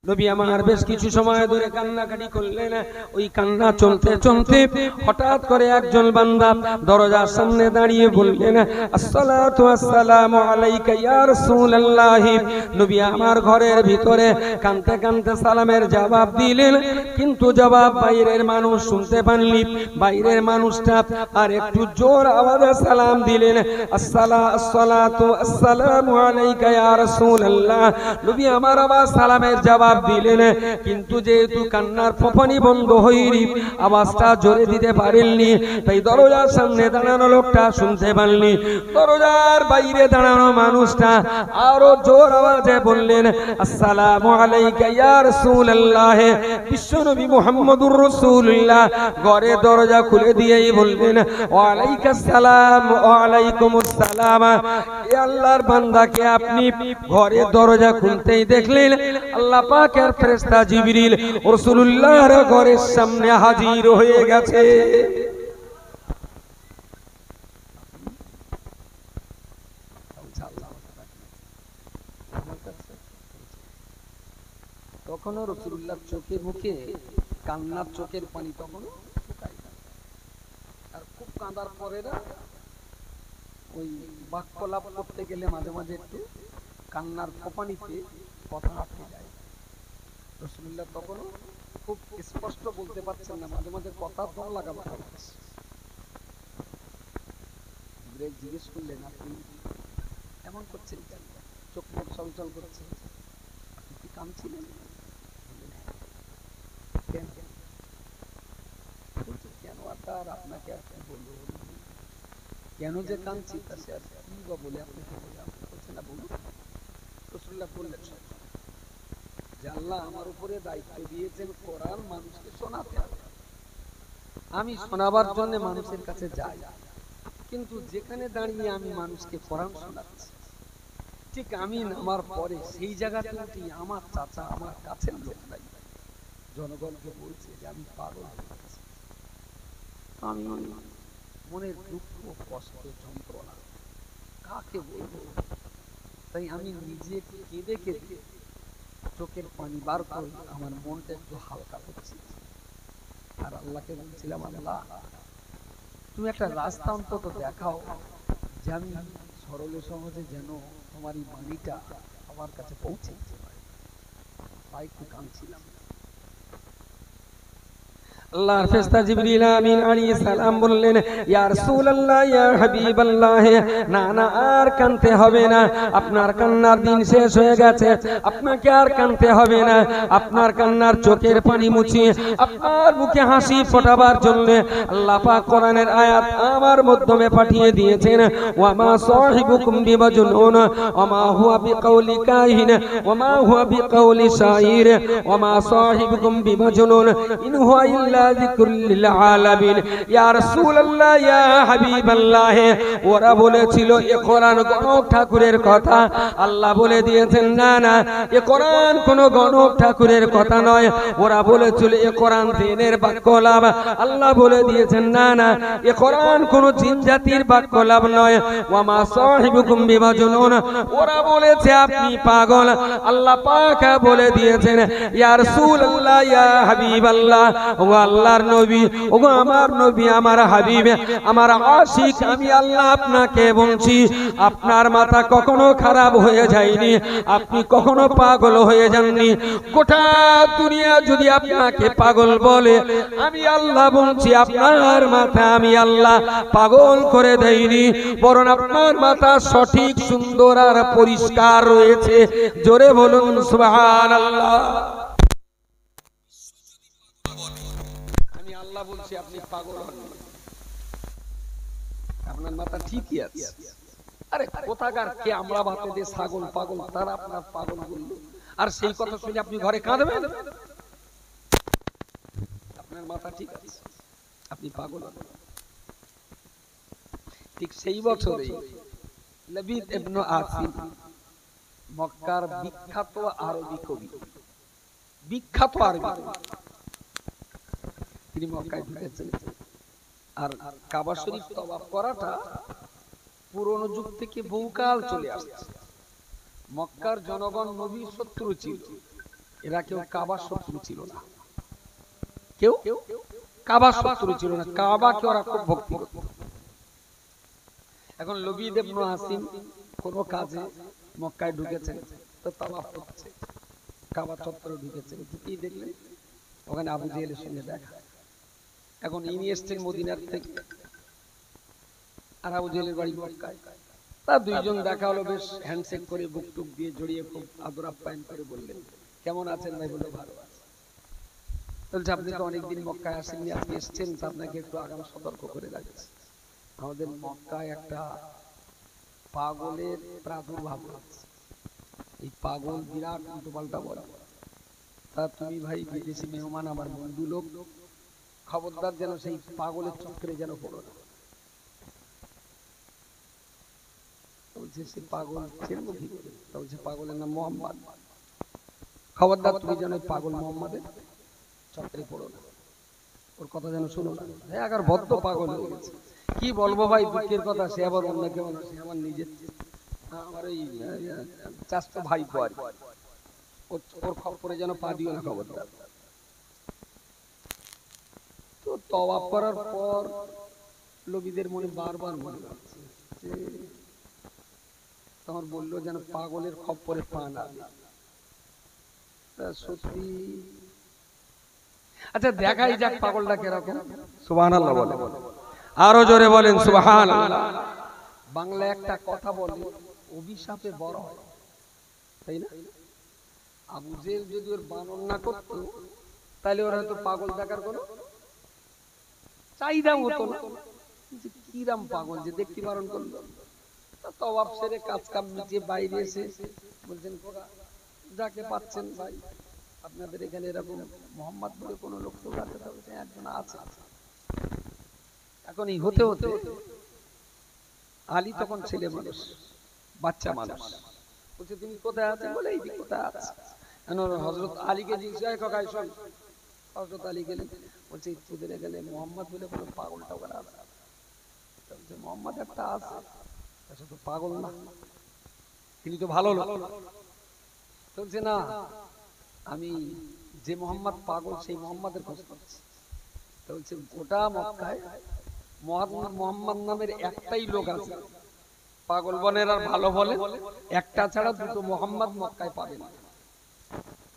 নবী আমার বেশ কিছু সময় ধরে কান্নাকাটি করলেন। ওই কান্না চলতে চলতে হঠাৎ করে একজন বান্দা দরজার সামনে দাঁড়িয়ে বললেন, আসসালাতু আসসালামু আলাইকা ইয়া রাসূলুল্লাহ। নবী আমার ঘরের ভিতরে কাঁদতে কাঁদতে সালামের জবাব দিলেন, কিন্তু জবাব বাইরের মানুষ শুনতে পাননি। বাইরের মানুষটা আর একটু জোর আওয়াজে সালাম দিলেন, আসসালাতু আসসালামু আলাইকা ইয়া রাসূলুল্লাহ। নবী আমার আবার সালামের জবাব দিলেন, কিন্তু যেহেতু কান্নার ফোঁপানি বন্ধ হয়নি, আওয়াজটা জোরে দিতে পারেননি, তাই দরজার সামনে দাঁড়ানো লোকটা শুনতে পাননি। দরজার বাইরে দাঁড়ানো মানুষটা আরো জোর আওয়াজে বললেন, আসসালামু আলাইকা ইয়া রাসূলুল্লাহ। বিশ্বনবী মুহাম্মদুর রাসূলুল্লাহ ঘরে দরজা খুলে দিয়েই বললেন, ওয়া আলাইকাস সালাম ওয়া আলাইকুমুস সালাম। এ আল্লাহর বান্দাকে আপনি ঘরে দরজা খুলতেই দেখলেন আল্লাহ পাকের ফেরেশতা জিবরিল রাসূলুল্লাহর ঘরের সামনে হাজির হয়ে গেছে। তখনও রাসূলুল্লাহর চোখে মুখে কান্নার চোখের পানি তখনও শুকায় না। আর খুব কাঁদার পরে না ওই বাক্যলাপ করতে গেলে মাঝে মাঝে একটু কান্নার ফোঁপানিতে কথা আটকে যায়। রাসূলুল্লাহ তখনও খুব স্পষ্ট বলতে পারছেন না, মাঝে মাঝে কথা দম লাগানো হচ্ছে। জিজ্ঞেস করলেন, আপনি এমন করছেন কেন? চোখ মুখ চলচল করছে, আপনি কি কাঁদছিলেন? কেন আর আপনাকে আর কি বলবো, কেন যে কাঁদছি তা সে আর কি বা বলে আপনাকে বলে। আপনি বলছেন না বলুন। রাসূলুল্লাহ বললেন, যে আল্লাহ আমার উপরে দায়িত্ব দিয়েছেন কোরআন মানুষকে শোনাতে হবে। আমি শোনাবার জন্য মানুষের কাছে যাই, কিন্তু যেখানে দাঁড়িয়ে আমি মানুষকে কোরআন শোনাচ্ছি, ঠিক আমি নামার পরে সেই জায়গাতে আমার চাচা, আমার কাছের লোক নাই, জনগণকে বলছে যে আমি পাগল হয়ে গেছি। আমি মনের দুঃখ, কষ্ট, যন্ত্রণা কাকে বলবো? তাই আমি নিজে কেঁদে কেঁদে চোখের পানি বার করে আমার মনটা একটু হালকা করছি। আর আল্লাহকে বলছিলাম, আল্লাহ তুমি একটা রাস্তা অন্তত দেখাও যে আমি সরলে সহজে যেন তোমার এই বাণীটা আমার কাছে পৌঁছে যেতে পারে। তাই একটু কাঁদছিলাম। আল্লাহর ফেরেশতা জিবরিল আমিন আলাইহিস সালাম বললেন, ইয়া রাসূলুল্লাহ, ইয়া হাবিবাল্লাহ, না না আর কাঁদতে হবে না, আপনার কান্নার দিন শেষ হয়ে গেছে, আপনাকে আর কাঁদতে হবে না। আপনার কান্নার চোখের পানি মুছিয়ে আপনার মুখে হাসি ফোটাবার জন্য আল্লাহ পাক কোরআনের আয়াত আমার মাধ্যমে পাঠিয়ে দিয়েছেন, ওয়া মা সাহিবুকুম বিমাজনুন ওয়া মা হুয়া বিকাউলি কাহিন ওয়া মা হুয়া বিকাউলি শাইর ওয়া মা সাহিবুকুম বিমাজনুন ইন হুয়া ইল্লা যিকরুল আলামিন। ইয়া রাসূলুল্লাহ, ইয়া হাবিবাল্লাহ, ওরা বলেছিল এ কোরআন গণক ঠাকুরের কথা। আল্লাহ বলে দিয়েছেন, না না, এ কোরআন কোন গণক ঠাকুরের কথা নয়। ওরা বলেছিল এ কোরআন জিনের বাক্যলাভ। আল্লাহ বলে দিয়েছেন, না না, এ কোরআন কোন জিন জাতির বাক্যলাভ নয়। ওয়া মা সাহিবুকুম বিমাজনুন, ওরা বলেছে আপনি পাগল। আল্লাহ পাক বলে দিয়েছেন, ইয়া রাসূলুল্লাহ, ইয়া হাবিবাল্লাহ, ও আল্লাহর নবী, ও আমার নবী, আমার হাবিব, আমার আশিক, আমি আল্লাহ আপনাকে বলছি, আপনার মাথা কখনো খারাপ হয়ে যায়নি, আপনি কখনো পাগল হয়ে যাননি। গোটা দুনিয়া যদি আপনাকে পাগল বলে, আমি আল্লাহ বলছি আপনার মাথা আমি আল্লাহ পাগল করে দেইনি, বরং আপনার মাথা সঠিক, সুন্দর আর পরিষ্কার রয়েছে। জোরে বলুন সুবহানাল্লাহ। আমি আল্লাহ বলছি আপনি পাগল হন, আপনার মাথা ঠিকই আছে। আরে কোথাকার কে আমরা ভাতে দিয়ে ছাগল পাগল, তারা আপনার পাগল বলল, আর সেই কথা শুনে আপনি ঘরে কাঁদবেন? আপনার মাথা ঠিক আছে, আপনি পাগল হন। ঠিক সেই বছরে লবিদ ইবনে আসিম, মক্কার বিখ্যাত আরবি কবি, বিখ্যাত আরবি, তিনি মক্কায় ঢুকেছেন। আর কাবা শরীফ তওয়াফ করাটা পুরনো যুগ থেকে বহুকাল চলে আসছে। মক্কার জনগণ নবীর শত্রু ছিল, এরা কেউ কাবার শত্রু ছিল না, কেউ কাবার শত্রু ছিল না, কাবাকে ওরা খুব ভক্তি করত। এখন লবিদ ইবনে আসিম কোন কাজে মক্কায় ঢুকেছেন, তো তাওয়াফ করছে, কাবা চত্বরে ঢুকেছেন, কি দেখলেন ওখানে আবু জেহেলের সঙ্গে দেখা। এখন ইনি এসছেন মদিনার থেকে, আর আবু জেহেলের বাড়ি মক্কায়। তা দুইজন দেখা হলো, বেশ হ্যান্ডশেক করে বুক টুক দিয়ে জড়িয়ে খুব আদর আপ্যায়ন করে বললেন, কেমন আছেন ভাই? বললো ভালো আছে। বলছে আপনি তো অনেকদিন মক্কায় আসেননি, আজকে এসছেন, তো আপনাকে একটু আগাম সতর্ক করে রাখছি, আমাদের মক্কায় একটা পাগলের প্রাদুর্ভাব হচ্ছে। এই পাগল বিরাট উল্টোপাল্টা বলে। তা তুমি ভাই বিদেশি মেহমান, আমার বন্ধু লোক, খবরদার যেন সেই পাগলের চক্রে যেন পড়ো না। বলছে সে পাগল চিনবো কি করে? বলছে পাগলের নাম মোহাম্মদ, খবরদার তুমি যেন পাগল মোহাম্মদের চক্রে পড়ো না, ওর কথা যেন শুনো না। আবার বদ্ধ পাগল হয়ে গেছে। কি বলবো ভাই, দুঃখের কথা, সে আবার অন্য কেমন, সে আমার নিজের, আমার ওই চাচতো ভাই আর ওর খবরে যেন পা দিও না, খবরদার। তো তওয়াফ করার পর লোকদের মনে বারবার মনে হচ্ছে যে, তখন বললো যেন পাগলের খপ্পরে পা না দেয়। সত্যি, আচ্ছা দেখাই যাক পাগলটা কিরকম। সুবহানাল্লাহ বলে, আরো জোরে বলেন সুবহানাল্লাহ। বাংলা একটা কথা বলে, অভিশাপে বড় হয়, তাই না? আবু জেহেল যদি ওর বানর না করতো, তাহলে ওর হয়তো পাগল দেখার কোনো চাহিদা হতো না। কিরাম পাগল যে দেখতে বারণ করলো। তওয়াফ সেরে কাজ কাম মিটিয়ে বাইরে এসে বলছেন, যাকে পাচ্ছেন ভাই, আপনাদের এখানে এরকম মোহাম্মদ বলে কোন লোক তো আছে? একজন আছে। এখন এই হতে হতে আলী তখন ছেলে মানুষ, বাচ্চা মানুষ, বলছে তুমি কোথায় আছেন? বলে এই কোথায় আছে। হযরত আলীকে জিজ্ঞাসা কাকা শোন, হযরত আলী গেলেন, বলছে তোদের এখানে মোহাম্মদ বলে কোন পাগল টাগল আছে? বলছে মোহাম্মদ একটা আছে, তো পাগল না, তিনি তো ভালো লোক। বলছে না, আমি যে মোহাম্মদ পাগল সেই মোহাম্মদের খোঁজ করছি। বলছে গোটা মক্কায় মোহাম্মদ নামের একটাই লোক আছে, পাগল বনের আর ভালো বলে, একটা ছাড়া দুটো মোহাম্মদ মক্কায় পাবে না।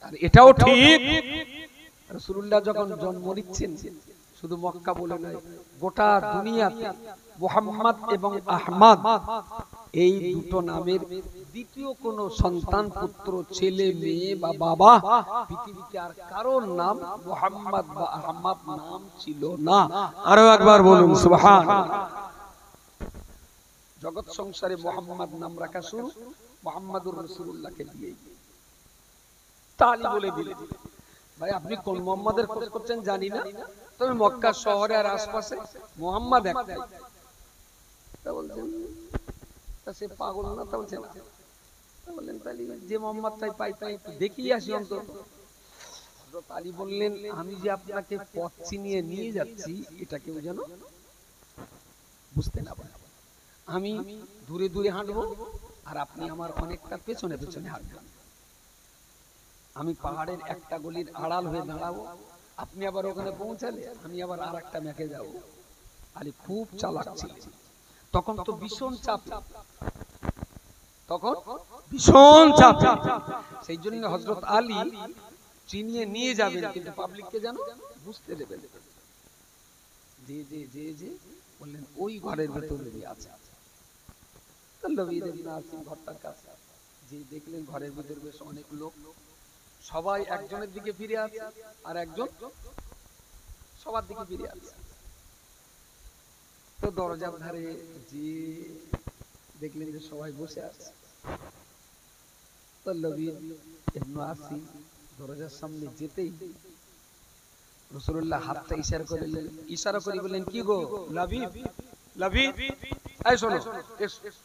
আর এটাও ঠিক, রাসূলুল্লাহ যখন জন্ম নিচ্ছেন, শুধু মক্কা বলে নয়, গোটা দুনিয়াতে মুহাম্মদ এবং আহমদ এই দুটো নামের দ্বিতীয় কোন সন্তান, পুত্র, ছেলে, মেয়ে বা বাবা পৃথিবীতে আর কারোর নাম মুহাম্মদ বা আহমদ নাম ছিল না। আরো একবার বলুন সুবহানাল্লাহ। জগৎ সংসারে মুহাম্মদ নাম রাখা শুরু মুহাম্মাদুর রাসূলুল্লাহকে দিয়ে। তালি বলে দিলেন, ভাই আপনি কোন মুহাম্মাদের খোঁজ করছেন জানি না, তবে মক্কা শহরে আর আশপাশে মুহাম্মদ একটাই। তা বলছেন তা সে পাগল না? তা বলছেন না। বললেন তাহলে যে মুহাম্মদটাই পাই তাই একটু দেখিয়ে আসি অন্তত। হযরত আলী বললেন, আমি যে আপনাকে পথ চিনিয়ে নিয়ে যাচ্ছি এটা কেউ যেন বুঝতে না পারে। আমি দূরে দূরে হাঁটবো আর আপনি আমার অনেকটা পেছনে পেছনে হাঁটবেন। আমি পাহাড়ের একটা গলির আড়াল হয়ে দাঁড়াবো, আপনি আবার ওখানে পৌঁছালে আমি আবার আর একটা ম্যাকে যাবো। আলী খুব চালাক ছিলেন, তখন তো ভীষণ চাপ, তখন ভীষণ চাপ। সেই জন্য হযরত আলী চিনিয়ে নিয়ে যাবেন, কিন্তু পাবলিককে যেন বুঝতে দেবেন। যে যে যে যে বললেন ওই ঘরের ভেতরে আছে। লবিদ ইবনে আসিম ঘরটার কাছে যে দেখলেন ঘরের ভিতরে বেশ অনেক লোক, সবাই একজনের দিকে ফিরে আছে আর একজন সবার দিকে ফিরে আছে। তো দরজার ধারে যে দেখলেন যে সবাই বসে আছে, তো লবিদ ইবনে আসিম দরজার সামনে যেতেই রাসূলুল্লাহ হাতটা ইশারা করে বললেন, কি গো লবিদ, লবিদ এই শোনো,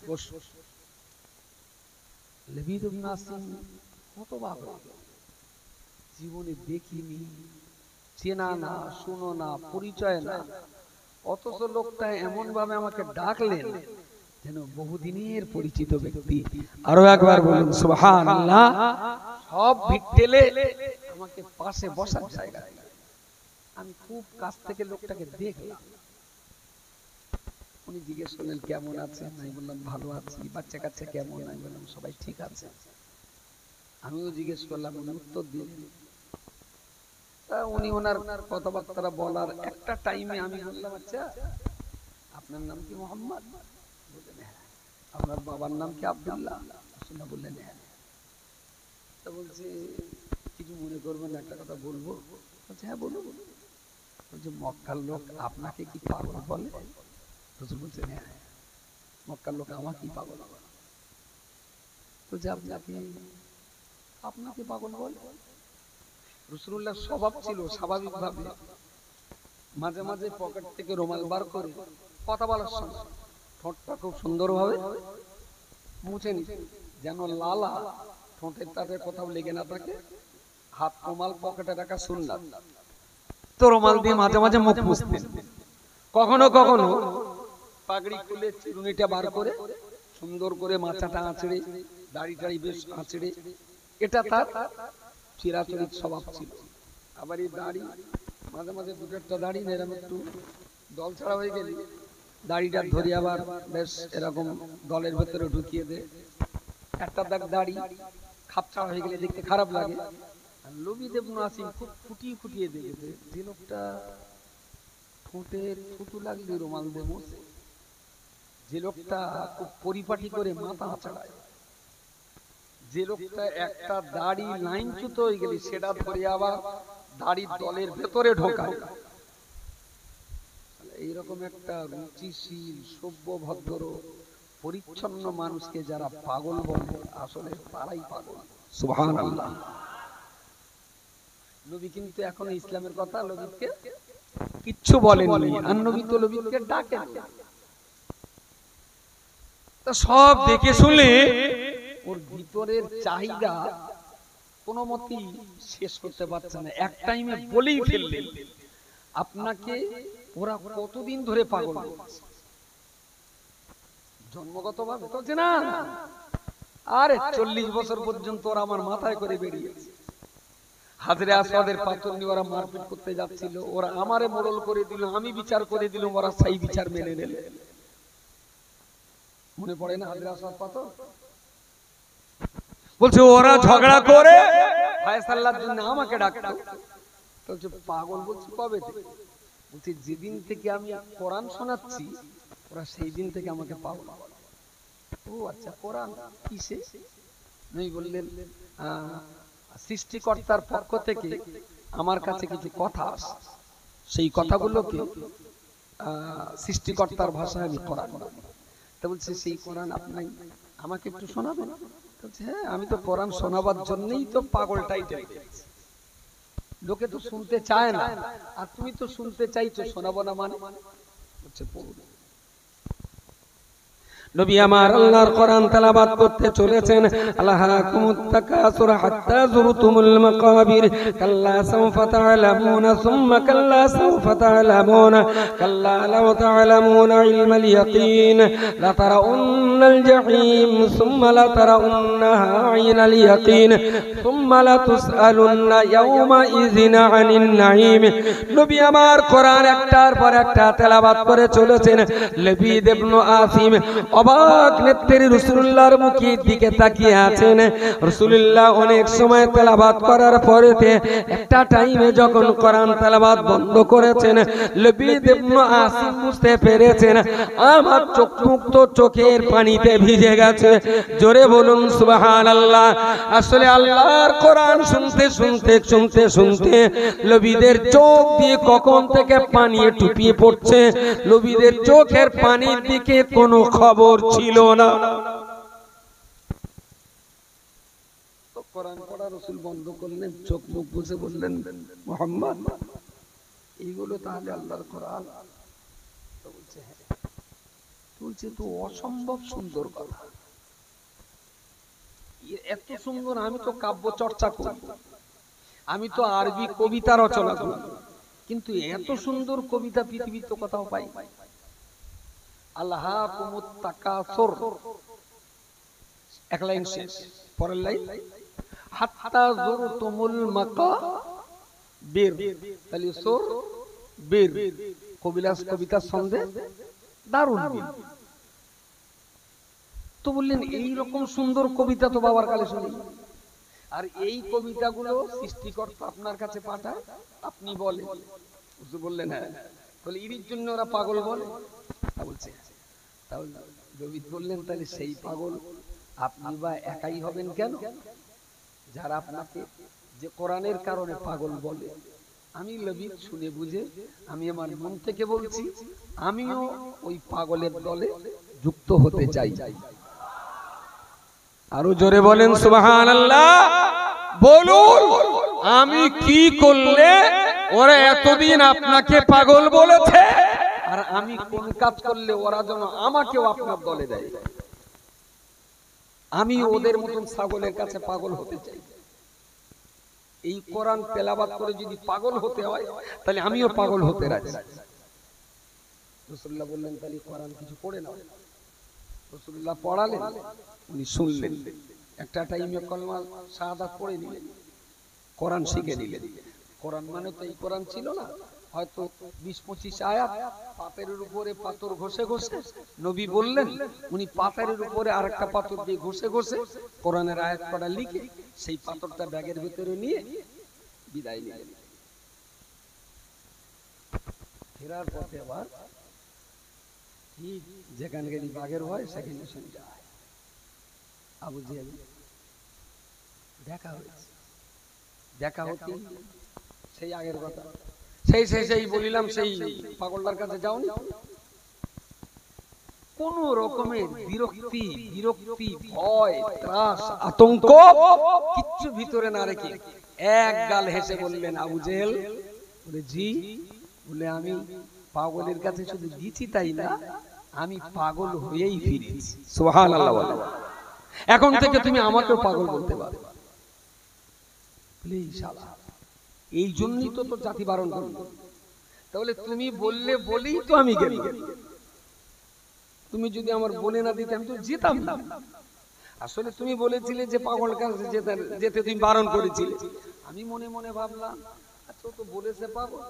বস। লবিদ ইবনে আসিম হতবাক হয়ে গেল, জীবনে দেখিনি, চেনা না, শুনো না, পরিচয় না, অথচ লোকটা এমন ভাবে আমাকে ডাকলেন যেন বহুদিনের পরিচিত ব্যক্তি। আরো একবার বলুন সুবহানাল্লাহ। সব ভিড় আমাকে পাশে বসার জায়গা দিল। আমি খুব কাছ থেকে লোকটাকে দেখলাম। উনি জিজ্ঞেস করলেন কেমন আছেন? আমি বললাম ভালো আছি। বাচ্চা কাচ্চা কেমন? আমি বললাম সবাই ঠিক আছে। আমিও জিজ্ঞেস করলাম, উনি উত্তর দিলেন। তা উনি ওনার কথাবার্তা বলার একটা টাইমে আমি বললাম, আচ্ছা আপনার নাম কি মোহাম্মদ? বললেন হ্যাঁ। আপনার বাবার নাম কি আব্দুল্লাহ? বললেন হ্যাঁ। তা বলছে কিছু মনে করবেন না, একটা কথা বলবো? বলছে হ্যাঁ বলো। বলছে মক্কার লোক আপনাকে কি পাগল বলে? রাসূল বলছেন হ্যাঁ। মক্কার লোক আমাকেই পাগল বলে। বলছে আপনাকে পাগল বলে? রাসূলুল্লাহর স্বভাব ছিল স্বাভাবিকভাবে মাঝে মাঝে পকেট থেকে রুমাল বার করে কথা বলার সময় ঠোঁটটা খুব সুন্দরভাবে মুছে নিতেন, যেন লালা ঠোঁটের তাতে কোথাও লেগে না থাকে। হাত রুমাল পকেটে রাখা সুন্নাত, তো রুমাল দিয়ে মাঝে মাঝে মুখ মুছতেন। কখনো কখনো পাগড়ি খুলে চিরুনিটা বার করে সুন্দর করে মাথাটা আঁচড়ে, দাড়ি টাড়ি বেশ আঁচড়ে, এটা তার চিরাচরিত স্বভাব ছিল। আবার এই দাড়ি মাঝে মাঝে দুটো একটা দাড়ি এরকম একটু দল ছাড়া হয়ে গেলে দাড়িটা ধরে আবার বেশ এরকম দলের ভেতরে ঢুকিয়ে দেয়। একটা দাড়ি খাপছা হয়ে গেলে দেখতে খারাপ লাগে। লবিদ ইবনে আসিম খুব ফুটিয়ে ফুটিয়ে দেখেছে, যে লোকটা ঠোঁটের থুতু লাগলে রুমাল দিয়ে মোছে, যে লোকটা খুব পরিপাটি করে মাথা আঁচড়ায়, যে লোকটা একটা দাড়ি লাইনচ্যুত হয়ে গেলে সেটা ধরে আবার দাড়ির দলের ভেতরে ঢোকায়, এইরকম একটা রুচিশীল সভ্য ভদ্র পরিচ্ছন্ন মানুষকে যারা পাগল বলে, আসলে তারাই পাগল। সুবহানাল্লাহ। নবী কিন্তু এখন ইসলামের কথা লবিদকে কিচ্ছু বলেননি, আর নবী তো লবিদকে ডাকেন। তা সব দেখে শুনে ওর ভিতরের চাহিদা কোনো মতেই শেষ করতে পারছে না, এক টাইমে বলেই ফেললেন, আপনাকে ওরা কতদিন ধরে পাগল করছে? জন্মগতভাবে বলছে না, আরে 40 বছর পর্যন্ত ওরা আমার মাথায় করে বেরিয়েছে। হাজরে আসওয়াদের পাথর নিয়ে ওরা মারপিট করতে যাচ্ছিল, ওরা আমারে মোড়ল করে দিল, আমি বিচার করে দিলাম, ওরা সেই বিচার মেনে নিল। মনে পড়ে না হাজরে আসওয়াদ পাথর? বলছে ওরা ঝগড়া করে ফায়সালার জন্য আমাকে ডাকতো। বলছে পাগল? বলছে কবে থেকে? বলছে যেদিন থেকে আমি কোরআন শোনাচ্ছি ওরা সেই দিন থেকে আমাকে পাগল। ও আচ্ছা, কোরআন কিসে? নবী বললেন, সৃষ্টিকর্তার পক্ষ থেকে আমার কাছে কিছু কথা আসে, সেই কথাগুলোকে সৃষ্টিকর্তার ভাষায় আমি কোরআন বলি। তা বলছে সেই কোরআন আপনি আমাকে একটু শোনাবেন? বলছে হ্যাঁ, আমি তো কোরআন শোনাবার জন্যই তো পাগল টাইটেল দিয়েছি। লোকে তো শুনতে চায় না, আর তুমি তো শুনতে চাইছো, শোনাবো না মানে? বলছে পড়ুন। নবী আমার আল্লাহর কোরআন তেলাওয়াত করতে চলেছেন। আলহাকুমুত তাকাসুর হাত্তা যুরতুমুল মাকাবির, কাল্লা সাওফা তা'লামুনা সুম্মা কাল্লা সাওফা তা'লামুনা, কাল্লা লাউ তা'লামুনা ইলমাল ইয়াকিন লা তারাউন্নাল জাহিম সুম্মা লা তারাউন্নাহা আইনাল ইয়াকিন সুম্মা লা তুসআলুন্না ইয়াওমা ইযিন আনিন নাঈম। নবী আমার কোরআন একটার পর একটা তেলাওয়াত করে চলেছেন। লবিদ ইবনে আসিম অবাক নেত্রে রাসূলুল্লাহর মুখের দিকে তাকিয়ে আছেন। রাসূলুল্লাহ অনেক সময় তেলাওয়াত করার পরেতে একটা টাইমে যখন কোরআন তেলাওয়াত বন্ধ করেছেন, লবিদ ইবনে আসিম বুঝতে পেরেছেন আমার চোখ মুখ তো চোখের পানিতে ভিজে গেছে। জোরে বলুন সুবহানাল্লাহ। আসলে আল্লাহর কোরআন শুনতে শুনতে শুনতে শুনতে লবিদের চোখ দিয়ে কখন থেকে পানি টুপিয়ে পড়ছে, লবিদের চোখের পানির দিকে কোনো খবর ছিল না। তো কোরআন পড়া রাসূল বন্ধ করলেন, চোখ মুখ বুঝে বললেন, মুহাম্মদ এইগুলো তাহলে আল্লাহর কোরআন? তো বলছে হ্যাঁ। বলছে তো অসম্ভব সুন্দর কথা, এত সুন্দর। আমি তো কাব্য চর্চা করি, আমি তো আরবি কবিতা রচনা করি, কিন্তু এত সুন্দর কবিতা পৃথিবীতে কোথাও পাই? আলহাকুমুত তাকাসুর, এক লাইন শেষ, পরের লাইন হাত্তা যুরতুমুল মাকাবির, তাহলে সুর বীর কবিলাস কবিতার ছন্দে দারুণ বীর। তো বললেন এই রকম সুন্দর কবিতা তো বাবার কালে শুনি, আর এই কবিতাগুলো সৃষ্টিকর্তা আপনার কাছে পাঠায়, আপনি বলেন। বললেন হ্যাঁ, তাহলে এর জন্য ওরা পাগল বলে। বলছে তাহলে লবিদ বললেন তাহলে সেই পাগল আপনি বা একাই হবেন কেন, যারা আপনাকে যে কোরআনের কারণে পাগল বলে। আমি লবিদ শুনে বুঝে আমি আমার মন থেকে বলছি, আমিও ওই পাগলের দলে যুক্ত হতে চাই। আরো জোরে বলেন সুবহানাল্লাহ। বলুন আমি কি করলে ওরা এতদিন আপনাকে পাগল বলেছে, আর আমি কোন কাজ করলে ওরা যেন আমাকেও আপনার দলে দেয়। আমি ওদের মতন ছাগলের কাছে পাগল হতে চাই। এই কোরআন তেলাওয়াত করে যদি পাগল হতে হয় তাহলে আমিও পাগল হতে রাজি। রাসূলুল্লাহ বললেন তাহলে কোরআন কিছু পড়ে নাও। রাসূলুল্লাহ পড়ালেন, উনি শুনলেন, একটা টাইমে কলমা শাহাদাত পড়ে নিলেন, কোরআন শিখে নিলেন। কোরআন মানে তো এই কোরআন ছিল না, হয়তো 20-25 আয়াত পাথরের উপরে পাথর ঘষে ঘষে নবী বললেন, উনি পাথরের উপরে আরেকটা পাথর দিয়ে ঘষে ঘষে কোরআনের আয়াত কটা লিখে সেই পাথরটা ব্যাগের ভিতরে নিয়ে বিদায় নিলেন। ফেরার পথে আবার ঠিক যেখানে গেলি বাঘের ভয় সেখানে শুনে যায়। আবু জেহেল দেখা হয়েছে, দেখা হতে সেই আগের কথা, সেই বলিলাম সেই পাগলটার কাছে যাওনি। কোন রকমের বিরক্তি ভয় ত্রাস আতঙ্ক কিচ্ছু ভিতরে না রেখে এক গাল হেসে বললেন, আবু জেহেল বলে জি, বলে আমি পাগলের কাছে শুধু গেছি তাই না, আমি পাগল হয়েই ফিরেছি। সুবহানাল্লাহ বলে। এখন থেকে তুমি আমাকেও পাগল বলতে পারো। এই জন্যই তো তোর জাতি বারণ করল। তাহলে তুমি বললে বলেই তো আমি গেলাম। তুমি যদি আমার বলে না দিতে আমি তো যেতাম না। আসলে তুমি বলেছিলে যে পাগল কাছে যেতে তুমি বারণ করেছিলে। আমি মনে মনে ভাবলাম আচ্ছা তো বলেছে পাগল,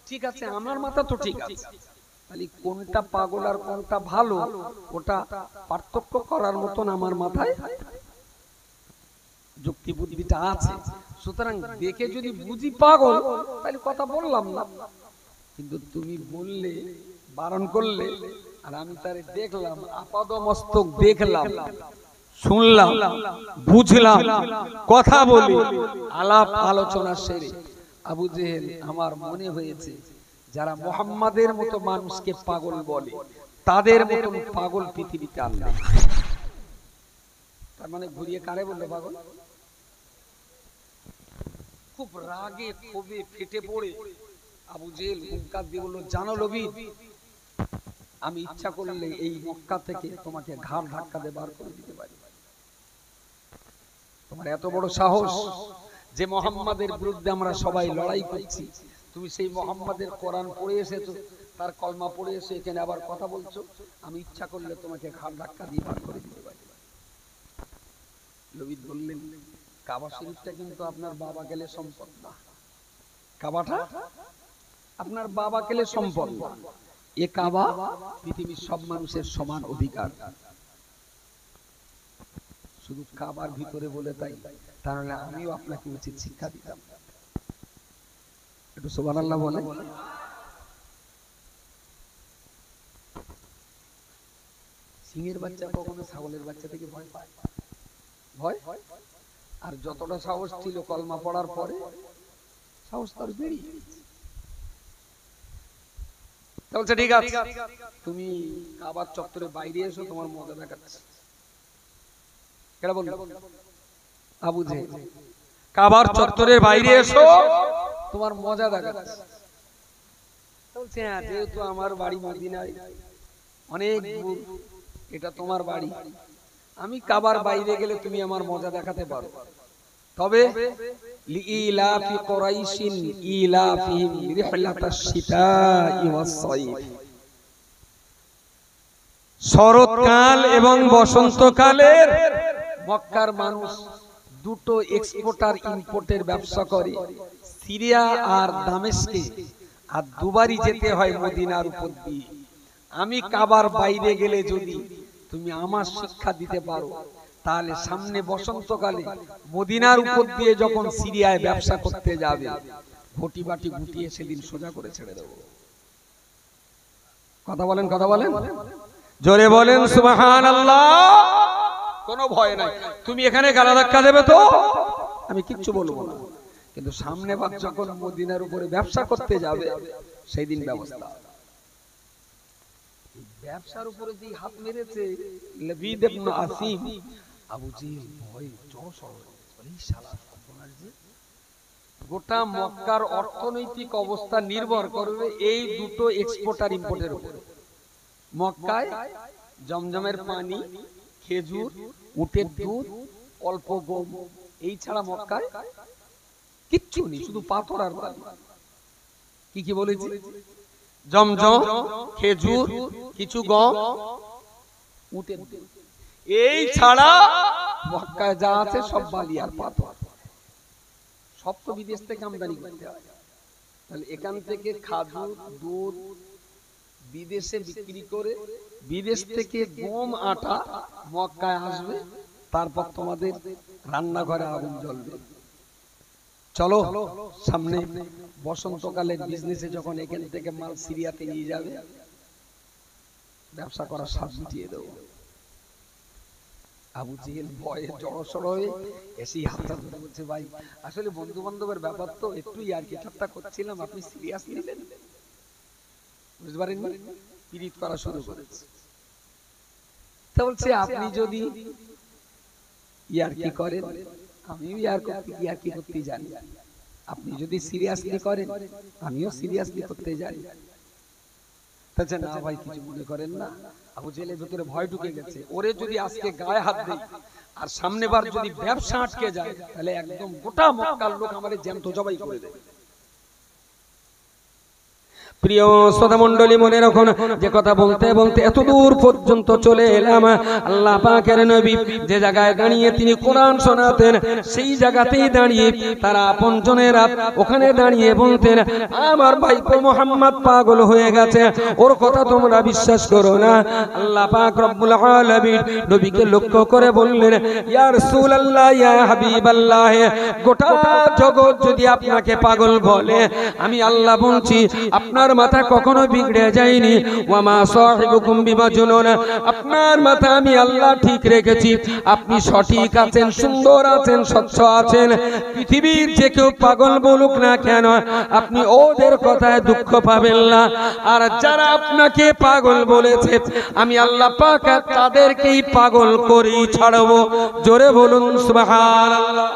ঠিক আছে আমার মাথা তো ঠিক আছে, তাহলে কোনটা পাগল আর কোনটা ভালো ওটা পার্থক্য করার মতন আমার মাথায় যুক্তি বুদ্ধিটা আছে। সুতরাং দেখে যদি বুঝি পাগল তাহলে কথা বললাম না, কিন্তু তুমি বললে বারণ করলে আর আমি তারে দেখলাম, আপাদমস্তক দেখলাম, শুনলাম, বুঝলাম, কথা বলি, আলাপ আলোচনা সেরে আবু জেহেল আমার মনে হয়েছে যারা মুহাম্মাদের মতো মানুষকে পাগল বলে তাদের মতন পাগল পৃথিবীতে আর নেই। তার মানে ঘুরিয়ে কারে বললো পাগল? খুব রাগে ক্ষোভে ফেটে পড়ে আবু জেহেল হুঙ্কার দিয়ে বলল, জানো লবিদ, আমি ইচ্ছা করলে এই মক্কা থেকে তোমাকে ঘাড় ধাক্কা দিয়ে বার করে দিতে পারি। তোমার এত বড় সাহস যে মুহাম্মাদের বিরুদ্ধে আমরা সবাই লড়াই করছি, তুমি সেই মুহাম্মাদের কোরআন পড়ে এসেছো, তার কলমা পড়ে এসে এখানে আবার কথা বলছো, আমি ইচ্ছা করলে তোমাকে ঘাড় ধাক্কা দিয়ে বার করে দিতে পারি। লবিদ বললেন, কাবা শরীফটা কিন্তু আপনার বাবা গেলে সম্পদ না, কাবাটা আপনার বাবা গেলে সম্পদ না, এ কাবা পৃথিবীর সব মানুষের সমান অধিকার। শুধু কাবার ভিতরে বলে তাই, তাহলে আমিও আপনাকে উচিত শিক্ষা দিতাম। একটু সুবহানাল্লাহ বলে। সিংহের বাচ্চা কখনো ছাগলের বাচ্চা থেকে ভয় পায়? ভয়। আর যতটা সাহস ছিল কলমা পড়ার পরে সাহস তার বেরিয়ে গেছে। বলছে ঠিক আছে তুমি কাবার চত্বরে বাইরে এসো, তোমার মজা দেখাচ্ছি। কেন বলল? আবু জেহেল কাবার চত্বরে বাইরে এসো, তোমার মজা দেখাচ্ছি। বলছে হ্যাঁ, যেহেতু আমার বাড়ি মদিনায় অনেক দূর, এটা তোমার বাড়ি, আমি কাবার বাইরে গেলে তুমি আমার মজা দেখাতে পারো, তবে লিইলাফি কুরাইশিন ইলাফিহিম রিহলাতাশ শিতাই ওয়াস সাইফ, শরৎকাল এবং বসন্তকালের মক্কার মানুষ দুটো এক্সপোর্টার ইম্পোর্টের ব্যবসা করে, সিরিয়া আর দামেস্কে, আর দুবারই যেতে হয় মদিনার উপর দিয়ে। আমি কাবার বাইরে গেলে যদি তুমি আমার শিক্ষা দিতে পারো, তাহলে সামনে বসন্তকালে মদিনার উপর দিয়ে যখন সিরিয়ায় ব্যবসা করতে যাবে, ঘটি বাটি গুটিয়ে সেদিন সোজা করে ছেড়ে দেবো। কথা বলেন, কথা বলেন, জোরে বলেন সুবহানাল্লাহ। কোনো ভয় নাই। তুমি এখানে গালা ধাক্কা দেবে তো আমি কিচ্ছু বলবো না, কিন্তু সামনে বার যখন মদিনার উপরে ব্যবসা করতে যাবে, সেই দিন ব্যবস্থা। ব্যবসার উপরে যে হাত মেরেছে লবিদ ইবনে আসিম, আবু জিল ভয় জড়সড় এই শালা সর্বনাশ যে। গোটা মক্কার অর্থনৈতিক অবস্থা নির্ভর করবে এই দুটো এক্সপোর্টার ইম্পোর্টের উপরে। মক্কায় জমজমের পানি, খেজুর, উটের দুধ, অল্প গম, এই ছাড়া মক্কায় কিচ্ছু নেই, শুধু পাথর আর বালি। কি কি বলেছি? জমজম, খেজুর, কিছু গম, উটের দুধ, এই ছাড়া মক্কায় যা আছে সব বালি আর পাথর। সব তো বিদেশ থেকে আমদানি করতে হয়। তাহলে এখান থেকে খাজুর, দুধ বিদেশে বিক্রি করে, বিদেশ থেকে গম, আটা মক্কায় আসবে, তারপর তোমাদের রান্নাঘরে আগুন জ্বলবে। চলো সামনে বসন্তকালের বিজনেসে যখন এখান থেকে মাল সিরিয়াতে নিয়ে যাবে, ব্যবসা করার স্বাদ মিটিয়ে দেবো। আবু জেহেল ভয়ে জড়সড় হয়ে এসেই হাতটা ধরে বলছে, ভাই আসলে বন্ধু বান্ধবের ব্যাপার তো, একটু ইয়ার্কি ঠাট্টা করছিলাম, আপনি সিরিয়াস নিলেন? বুঝতে পারেননি? পীড়িত করা শুরু করেছে। তা বলছে, আপনি যদি ইয়ার্কি করেন, আমিও ইয়ার্কি করতে জানি। আপনি যদি সিরিয়াসলি করেন, আমিও সিরিয়াসলি করতে জানি। তাছাড়া না ভাই কিছু মনে করেন না। আবু জেলের ভিতরে ভয় ঢুকে গেছে, ওরে যদি আজকে গায়ে হাত দেই আর সামনেবার যদি ব্যবসা আটকে যায়, তাহলে একদম গোটা মক্কার লোক আমাদের জ্যান্ত জবাই করে দেবে। প্রিয় শ্রোতা মণ্ডলী, মনে রাখুন যে কথা বলতে বলতে এত দূর পর্যন্ত চলে এলাম। আল্লাহ পাকের নবী যে জায়গায় দাঁড়িয়ে তিনি কোরআন শোনাতেন, সেই জায়গাতেই দাঁড়িয়ে তারা আপনজনেরা ওখানে দাঁড়িয়ে বলতেন, আমার ভাইপো মুহাম্মদ পাগল হয়ে গেছে, ওর কথা তোমরা বিশ্বাস করো না। আল্লাহ পাক রব্বুল আলামিন নবীকে লক্ষ্য করে বললেন, ইয়া রাসূলুল্লাহ, ইয়া হাবিবাল্লাহ, গোটা জগৎ যদি আপনাকে পাগল বলে, আমি আল্লাহ বলছি আপনার মাথা কখনো বিগড়ে যায়নি। ওয়ামা সাহিবুকুম বিমাজনুন, আপনার মাথা আমি আল্লাহ ঠিক রেখেছি। আপনি সঠিক আছেন, সুন্দর আছেন, স্বচ্ছ আছেন। পৃথিবীর যে কেউ পাগল বলুক না কেন, আপনি ওদের কথায় দুঃখ পাবেন না। আর যারা আপনাকে পাগল বলেছে, আমি আল্লাহ পাক তাদেরকেই পাগল করেই ছাড়বো। জোরে বলুন সুবহানাল্লাহ।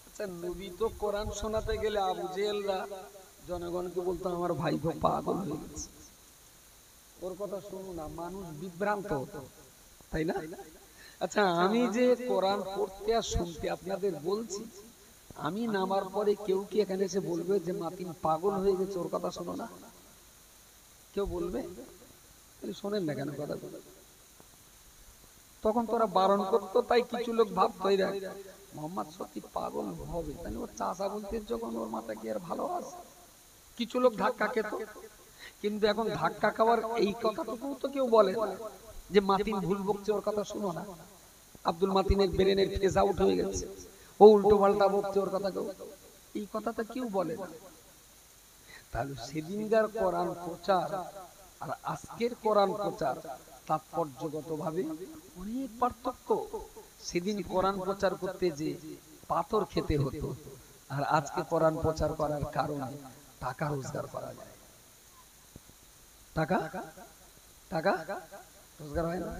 আচ্ছা, নবী তো কোরআন শোনাতে গেলে আবু জেহেলরা জনগণকে বলতো, আমার ভাইপো পাগল হয়ে গেছে, ওর কথা শুনো না। মানুষ বিভ্রান্ত হতো, তাই না? আচ্ছা, আমি যে কোরআন পড়তে আর শুনতে আপনাদের বলছি, আমি নামার পরে কেউ কি এখানে এসে বলবে যে মাতিন পাগল হয়ে গেছে, ওর কথা শোনো না? কেউ বলবে? শোনেন না কেন কথা? তখন তোরা বারণ করতো, তাই কিছু লোক ভাবতো মোহাম্মদ সত্যি পাগল হবে, তাই ওর চাচা বলতে যখন ওর মাথা কি আর ভালো আছে। কিছু লোক ধাক্কা খেত, কিন্তু এখন ধাক্কা খাওয়ার এই কথাটুকু তো কেউ বলে যে মাতিন ভুল বকছে, ওর কথা শুনো না। আব্দুল মাতিনের ব্রেনের ফেজ আউট হয়ে গেছে, ও উল্টো পাল্টা বকছে, ওর কথা কেউ, এই কথাটা কেউ বলে না। তাহলে সেদিনকার কোরআন প্রচার আর আজকের কোরআন প্রচার তাৎপর্যগতভাবে অনেক পার্থক্য। সেদিন কোরআন প্রচার করতে যে পাথর খেতে হতো, আর আজকে কোরআন প্রচার করার কারণে টাকা রোজগার করা যায়। টাকা টাকা রোজগার হয় না?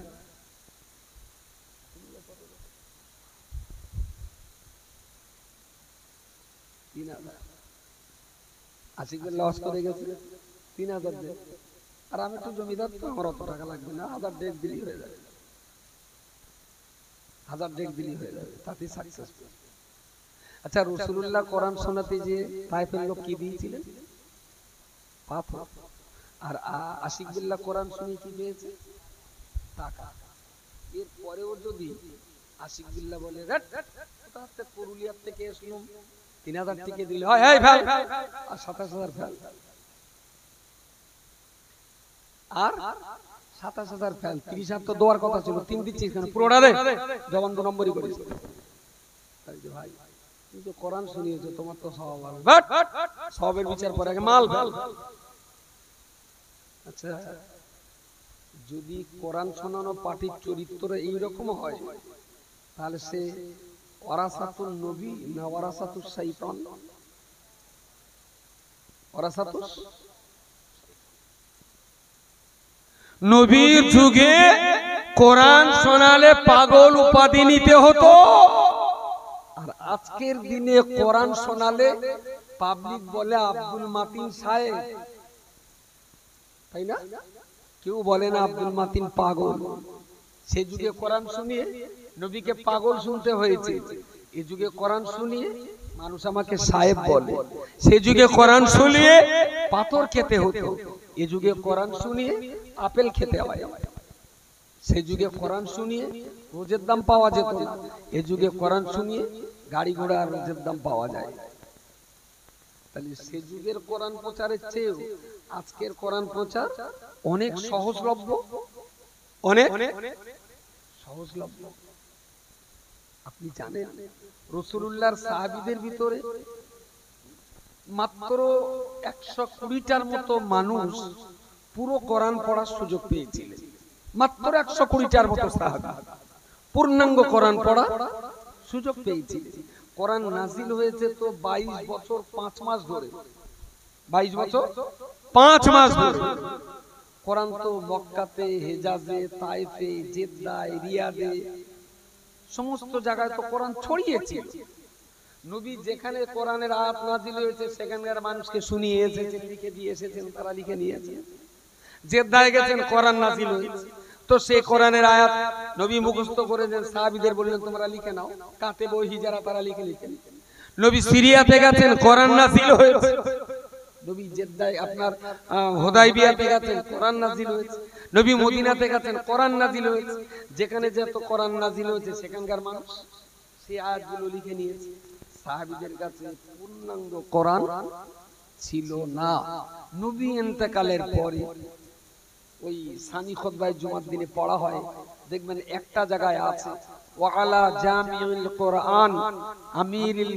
আশিকের লস করে গেছে 3000 দেয়, আর আমি তো জমিদার, তো আমার অত টাকা লাগবে না, 1000 ডেক দিলেই হয়ে যাবে, 1000 ডেক দিলেই হয়ে যাবে, তাতেই সাকসেসফুল। আচ্ছা, রাসূলুল্লাহ কোরআন শোনাতে যে তায়েফের লোক কি দিয়েছিলেন? পাথর। আর আশিক বিল্লাহ কোরআন শুনে কি পেয়েছে? টাকা। এর পরেও যদি আশিক বিল্লাহ বলে পুরুলিয়ার থেকে এসলাম 3000 থেকে দিলে হয় এই ফেল আর 27000 ফেল আর 27000 ফেল 30000 তো দেওয়ার কথা ছিল 3 দিচ্ছিস কেন পুরোটা দে জবান 2 নম্বরই করিস তাই যে ভাই তুমি তো কোরআন শুনিয়েছো তোমার তো সওয়াব হবে বাট সওয়াবের বিচার করে আগে মাল ফেল আচ্ছা যদি কোরআন শোনানো পার্টির চরিত্র এই রকম হয় তাহলে সে ওয়ারাসাতুন নবী না ওয়ারাসাতুস শাইতান ওয়ারাসাতুস নবীর যুগে কোরআন শোনালে পাগল উপাধি নিতে হতো আর আজকের দিনে কোরআন শোনালে পাবলিক বলে আব্দুল মাতিন সাহেব তাই না কেউ বলে না আব্দুল মাতিন পাগল সে যুগে কোরআন শুনিয়ে নবীকে পাগল শুনতে হয়েছে এই যুগে কোরআন শুনিয়ে মানুষ আমাকে সাহেব বলে সে যুগে কোরআন শুনিয়ে পাথর খেতে হতো এই যুগে কোরআন শুনিয়ে আপেল খেতে হয় সে যুগে কোরআন শুনিয়ে রোজের দাম পাওয়া যেত না এই যুগে কোরআন শুনিয়ে গাড়ি ঘোড়া আর রোজের দাম পাওয়া যায় তাহলে সে যুগের কোরআন প্রচারের চেয়ে আজকের কোরআন প্রচার অনেক সহজলভ্য অনেক সহজলভ্য আপনি জানেন রাসূলুল্লাহর সাহাবীদের ভিতরে মাত্র 120টার মতো মানুষ পুরো কোরআন পড়ার সুযোগ পেয়েছিলেন মাত্র 120টার মতো সাহাবী পূর্ণাঙ্গ কোরআন পড়া সুযোগ পেয়েছিলেন কোরআন নাজিল হয়েছে তো 22 বছর 5 মাস ধরে 22 বছর 5 মাস ধরে কোরআন তো মক্কাতে হেজাজে তায়েফে জেদ্দায় রিয়াদে সমস্ত জায়গায় তো কোরআন ছড়িয়েছিল নবী যেখানে কোরআনের আয়াত নাযিল হয়েছে সেখানকার মানুষকে শুনিয়ে এসেছেন লিখে দিয়ে এসেছেন তারা লিখে নিয়েছেন জেদ্দায় গেছেন কোরআন নাযিল হয়েছে তো সেই কোরআনের আয়াত নবী মুখস্থ করেছেন সাহাবীদের বললেন তোমরা লিখে নাও কাতে বহি যারা তারা লিখে নবী সিরিয়াতে গেছেন কোরআন নাযিল হয়েছে নবী জেদ্দায় আপনার হুদায়বিয়াতে গেছেন কোরআন নাযিল হয়েছে নবী মদিনাতে গেছেন কোরআন নাযিল হয়েছে যেখানে যত কোরআন নাযিল হয়েছে সেখানকার মানুষ সেই আয়াতগুলো লিখে নিয়েছে সাহাবীদের কাছে পূর্ণাঙ্গ কোরআন ছিল না নবী ইন্তেকালের পরে ওই সানি খুতবায় জুমার দিনে পড়া হয় দেখবেন একটা জায়গায় আছে ওয়ালা জামিউল কোরআন আমিরুল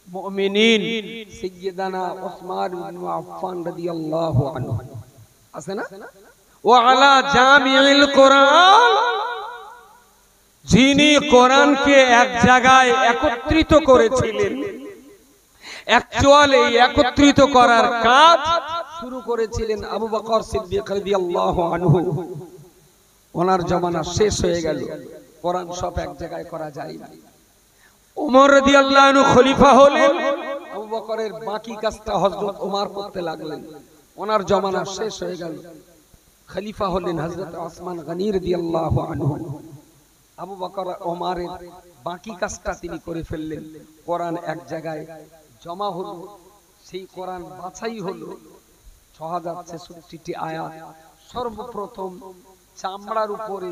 মুমিনিন সাইয়্যিদানা উসমান ইবনে আফফান রাদিয়াল্লাহু আনহু আছে না ওয়ালা জামিউল কোরআন যিনি কোরআনকে এক জায়গায় একত্রিত করেছিলেন অ্যাকচুয়ালি একত্রিত করার কাজ শুরু করেছিলেন আবু বকর সিদ্দিক রাদিয়াল্লাহু আনহু ওনার জামানা শেষ হয়ে গেল কোরআন সব এক জায়গায় করা যায় না ওমর রাদিয়াল্লাহু আনহু খলিফা হলেন আবু বকরের বাকি কাজটা হযরত ওমর করতে লাগলেন ওনার জামানা শেষ হয়ে গেল খলিফা হলেন হযরত ওসমান গনি রাদিয়াল্লাহু আনহু আবু বকর ওমরের বাকি কাজটা তিনি করে ফেললেন কোরআন এক জায়গায় জমা হলো সেই কোরআন বাছাই হলো 6066টি আয়াত সর্বপ্রথম চামড়ার উপরে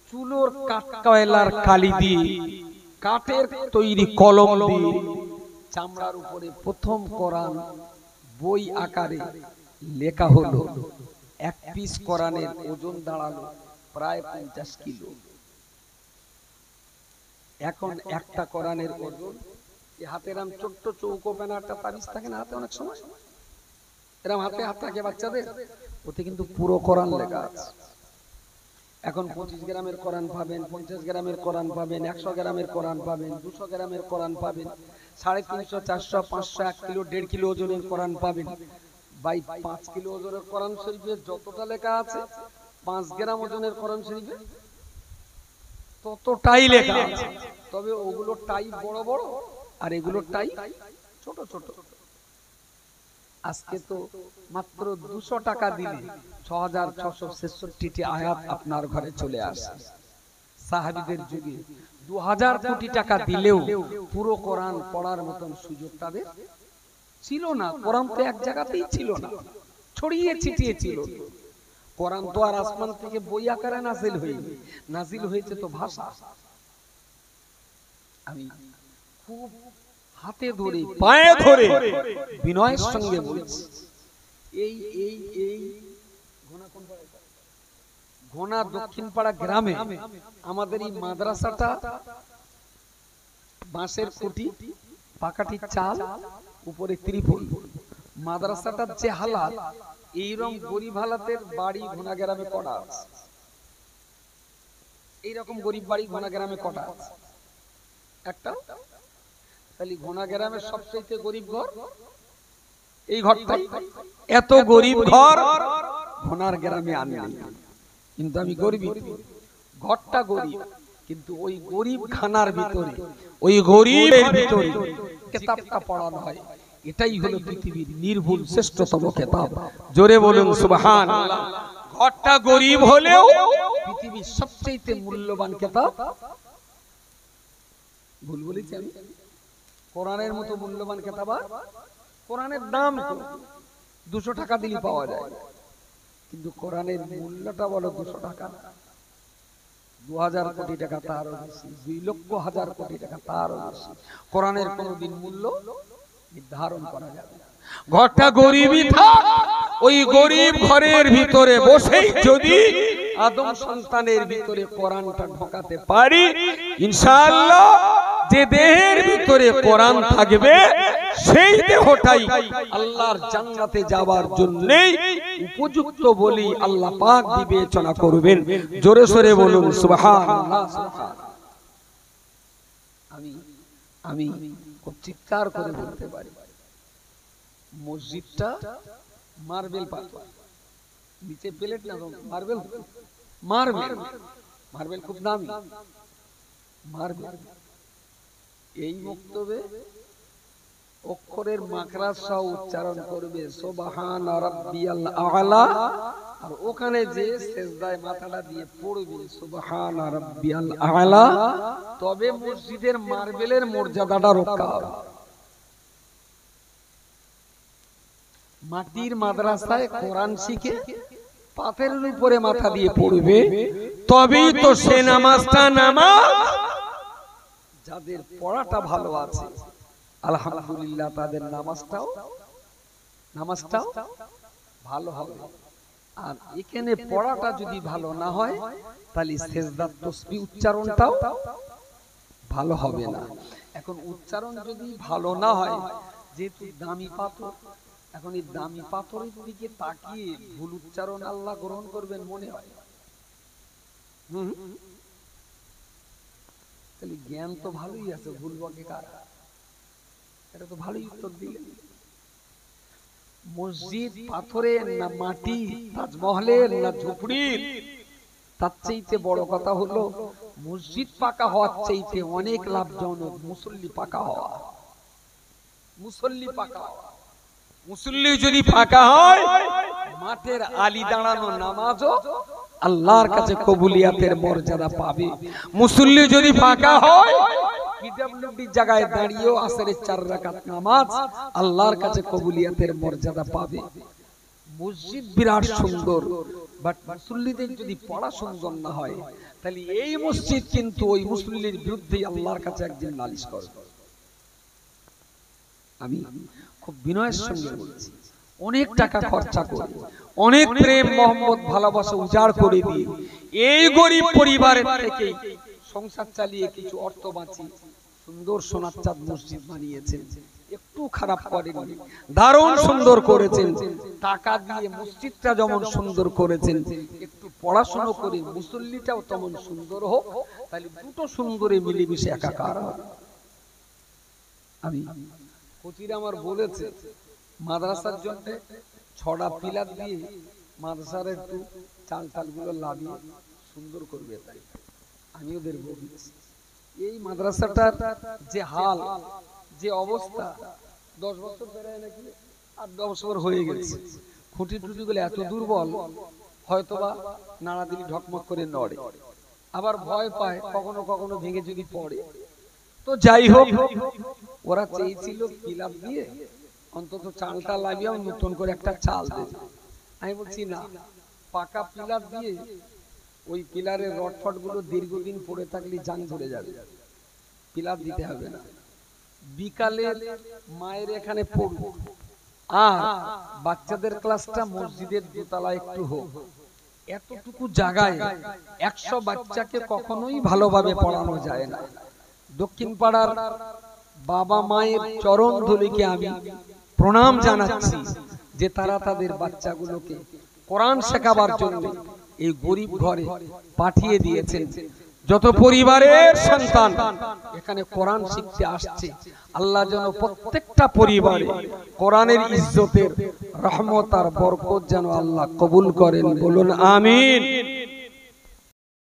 চুলোর কাঠকয়লার কালি দিয়ে কাঠের তৈরি কলম দিয়ে চামড়ার উপরে প্রথম কোরআন বই আকারে লেখা হলো এক পিস কোরআনের ওজন দাঁড়ালো প্রায় 50 কিলো এখন একটা কোরআনের ওজন এই হাতের আম ছোট্ট চৌকো পেনা একটা তাবিজ থাকে না হাতে অনেক সময় এরকম হাতে হাত থাকে বাচ্চাদের ওতে কিন্তু পুরো কোরআন লেখা আছে এখন 25 গ্রামের কোরআন পাবেন 50 গ্রামের কোরআন পাবেন 100 গ্রামের কোরআন পাবেন 200 গ্রামের কোরআন পাবেন 350 400 500 1 কিলো 1.5 কিলো ওজনের কোরআন পাবেন বাই 5 কিলো ওজনের কোরআন শরীফে যতটা লেখা আছে 5 গ্রাম ওজনের কোরআন শরীফে ততটাই লেখা আছে তবে ওগুলো টাইপ বড় বড় আর এগুলো টাইপ ছোট ছোট আজকে তো মাত্র 200 টাকা দিলে 6666টি আয়াত আপনার ঘরে চলে আসে সাহাবীদের যুগে 2000 কোটি টাকা দিলেও পুরো কোরআন পড়ার মতন সুযোগ তাদের ছিল না কোরআন তো এক জায়গাতেই ছিল না ছড়িয়ে ছিটিয়ে ছিল কোরআন তো আর আসমান থেকে বই আকারে নাজিল হয়নি নাজিল হয়েছে তো ভাষা আমি খুব হাতে ধরে পায়ে ধরে বিনয়ের সঙ্গে বলছি, এই এই এই ঘোনা দক্ষিণ পাড়া গ্রামে আমাদের এই মাদ্রাসাটা বাঁশের খুঁটি, পাকাটির চাল, উপরে ত্রিপল। মাদ্রাসাটার যে হালাত, এইরকম গরিব হালাতের বাড়ি ঘোনা গ্রামে কটা আছে? এইরকম গরিব বাড়ি ঘোনা গ্রামে কটা আছে? একটা। তাহলে ঘোনা গ্রামের সবচেয়ে গরিব ঘর এই ঘরটাই। এত গরিব ঘর ঘোনার গ্রামে আনি, কিন্তু আমি গরিব, ঘরটা গরিব, কিন্তু ওই গরিব খানার ভিতরে, ওই গরিবের ভিতরে কিতাবটা পড়ানো হয়। এটাই হলো পৃথিবীর নির্ভুল শ্রেষ্ঠতম কিতাব। জোরে বলুন সুবহানাল্লাহ। ঘরটা গরিব হলেও পৃথিবীর সবচেয়ে মূল্যবান কিতাব, ভুল বলেছি আমি? কোরআনের মতো মূল্যবান কিতাব। কোরআনের দাম 200 টাকা দিলে পাওয়া যায়, কিন্তু কোরআনের মূল্যটা বলো 200 টাকা, 2000 কোটি টাকা তারও বেশি, 2 লক্ষ হাজার কোটি টাকা তারও বেশি। কোরআনের কোনোদিন মূল্য নির্ধারণ করা যাবে না। ঘরটা গরিবই থাক, ওই গরিব ঘরের ভিতরে বসেই যদি আদম সন্তানের ভিতরে কোরআনটা ঢোকাতে পারি, ইনশাআল্লাহ যে দেহের ভিতরে কোরআন থাকবে সেই দেহটাই আল্লাহর জান্নাতে যাওয়ার জন্যই উপযুক্ত বলি আল্লাহ পাক বিবেচনা করবেন। জোরে সোরে বলুন সুবহানাল্লাহ। আমি খুব চিৎকার করে বলতে পারি, মসজিদটা মার্বেল পাথর, নিচে প্লেট না, মার্বেল। মার্বেল মার্বেল খুব দামি মার্বেল। এই বক্তব্যে অক্ষরের মাখরাজ সহ উচ্চারণ করবে সুবহানা রাব্বিয়াল আ'লা, আর ওখানে যে সিজদায় মাথাটা দিয়ে পড়বে সুবহানা রাব্বিয়াল আ'লা, তবে মসজিদের মার্বেলের মর্যাদাটা রক্ষা হবে। মাটির মাদ্রাসায় কোরআন শিখে পাথরের উপরে মাথা দিয়ে পড়বে, তবেই তো সে নামাজটা নামাজ। যাদের পড়াটা ভালো আছে আলহামদুলিল্লাহ, তাদের নামাজটাও ভালো হবে। আর এখানে পড়াটা যদি ভালো না হয়, তাহলে সিজদার তাসবিহ উচ্চারণটাও ভালো হবে না। এখন উচ্চারণ যদি ভালো না হয়, যেহেতু দামি পাথর, এখন এই দামি পাথরের দিকে তাকিয়ে ভুল উচ্চারণ আল্লাহ গ্রহণ করবেন মনে হয়? তাহলে জ্ঞান তো ভালোই আছে, ভুল বকে কারা? এটা তো ভালোই উত্তর দিলেন। মসজিদ পাথরের না মাটি, তাজমহলের না ঝুপড়ির? তার চাইতে বড় কথা হলো মসজিদ পাকা হওয়ার চাইতে অনেক লাভজনক মুসল্লি পাকা হওয়া। মুসল্লি পাকা হওয়া, মুসল্লি যদি পাকা হয়, মাঠের আলি দাঁড়ানো নামাজও আল্লাহর কাছে কবুলিয়াতের মর্যাদা পাবে। মুসল্লি যদি পাকা হয়, পিডব্লিউডি জায়গায় দাঁড়িয়েও আসরের 4 রাকাত নামাজ আল্লাহর কাছে কবুলিয়াতের মর্যাদা পাবে। মসজিদ বিরাট সুন্দর, বাট মুসল্লিদের যদি পড়া সুন্দর না হয়, তাহলে এই মসজিদ কিন্তু ওই মুসল্লির বিরুদ্ধে আল্লাহর কাছে একদিন নালিশ করবে। আমি খুব বিনয়ের সঙ্গে বলছি, অনেক টাকা খরচা করে, অনেক প্রেম মোহাম্মদ ভালোবাসা উজাড় করে দিয়ে এই গরিব পরিবারের থেকে সংসার চালিয়ে কিছু অর্থ বাঁচি সুন্দর সোনার চাঁদ মসজিদ বানিয়েছেন। একটু খারাপ করেননি, দারুণ সুন্দর করেছেন। টাকা দিয়ে মসজিদটা যেমন সুন্দর করেছেন, একটু পড়াশোনা করে মুসল্লিটাও তেমন সুন্দর হোক, তাহলে দুটো সুন্দরে মিলেমিশে একাকার হবে। আমি কচির আমার বলেছে মাদ্রাসার জন্য 6টা পিলার দিয়ে মাদ্রাসার একটু চাল টালগুলো লাগিয়ে সুন্দর করবে, তাই আমি ওদের বলছি। এই মাদ্রাসাটার যে হাল, যে অবস্থা, 10 বছর বেড়ায় নাকি 8-10 বছর হয়ে গেছে। খুঁটি টুটি গুলো এত দুর্বল, হয়তোবা নাড়া দিলি ঢকমক করে নড়ে, আবার ভয় পায় কখনো কখনো ভেঙে যদি পড়ে। তো যাই হোক, ওরা চেয়েছিল পিলার দিয়ে অন্তত চালটা লাগিয়ে নতুন করে একটা চাল দেবে। আমি বলছি না, পাকা পিলার দিয়ে ওই পিলারের রড ফট গুলো দীর্ঘদিন পড়ে থাকলে জাং ধরে যাবে। পিলার দিতে হবে না, বিকালে মায়ের এখানে পড়বো, আর বাচ্চাদের ক্লাসটা মসজিদের দোতলায় একটু হোক। এতটুকু জায়গায় 100 বাচ্চাকে কখনোই ভালোভাবে পড়ানো যায় না। দক্ষিণ পাড়ার বাবা মায়ের চরণ ধুলিকে আমি প্রণাম জানাচ্ছি যে তারা তাদের বাচ্চাগুলোকে কোরআন শেখাবার জন্য এই গরিব ঘরে পাঠিয়ে দিয়েছেন। যত পরিবারের সন্তান এখানে কোরআন শিখতে আসছে, আল্লাহ যেন প্রত্যেকটা পরিবারে কোরআনের ইজ্জতের রহমত আর বরকত যেন আল্লাহ কবুল করেন, বলুন আমিন।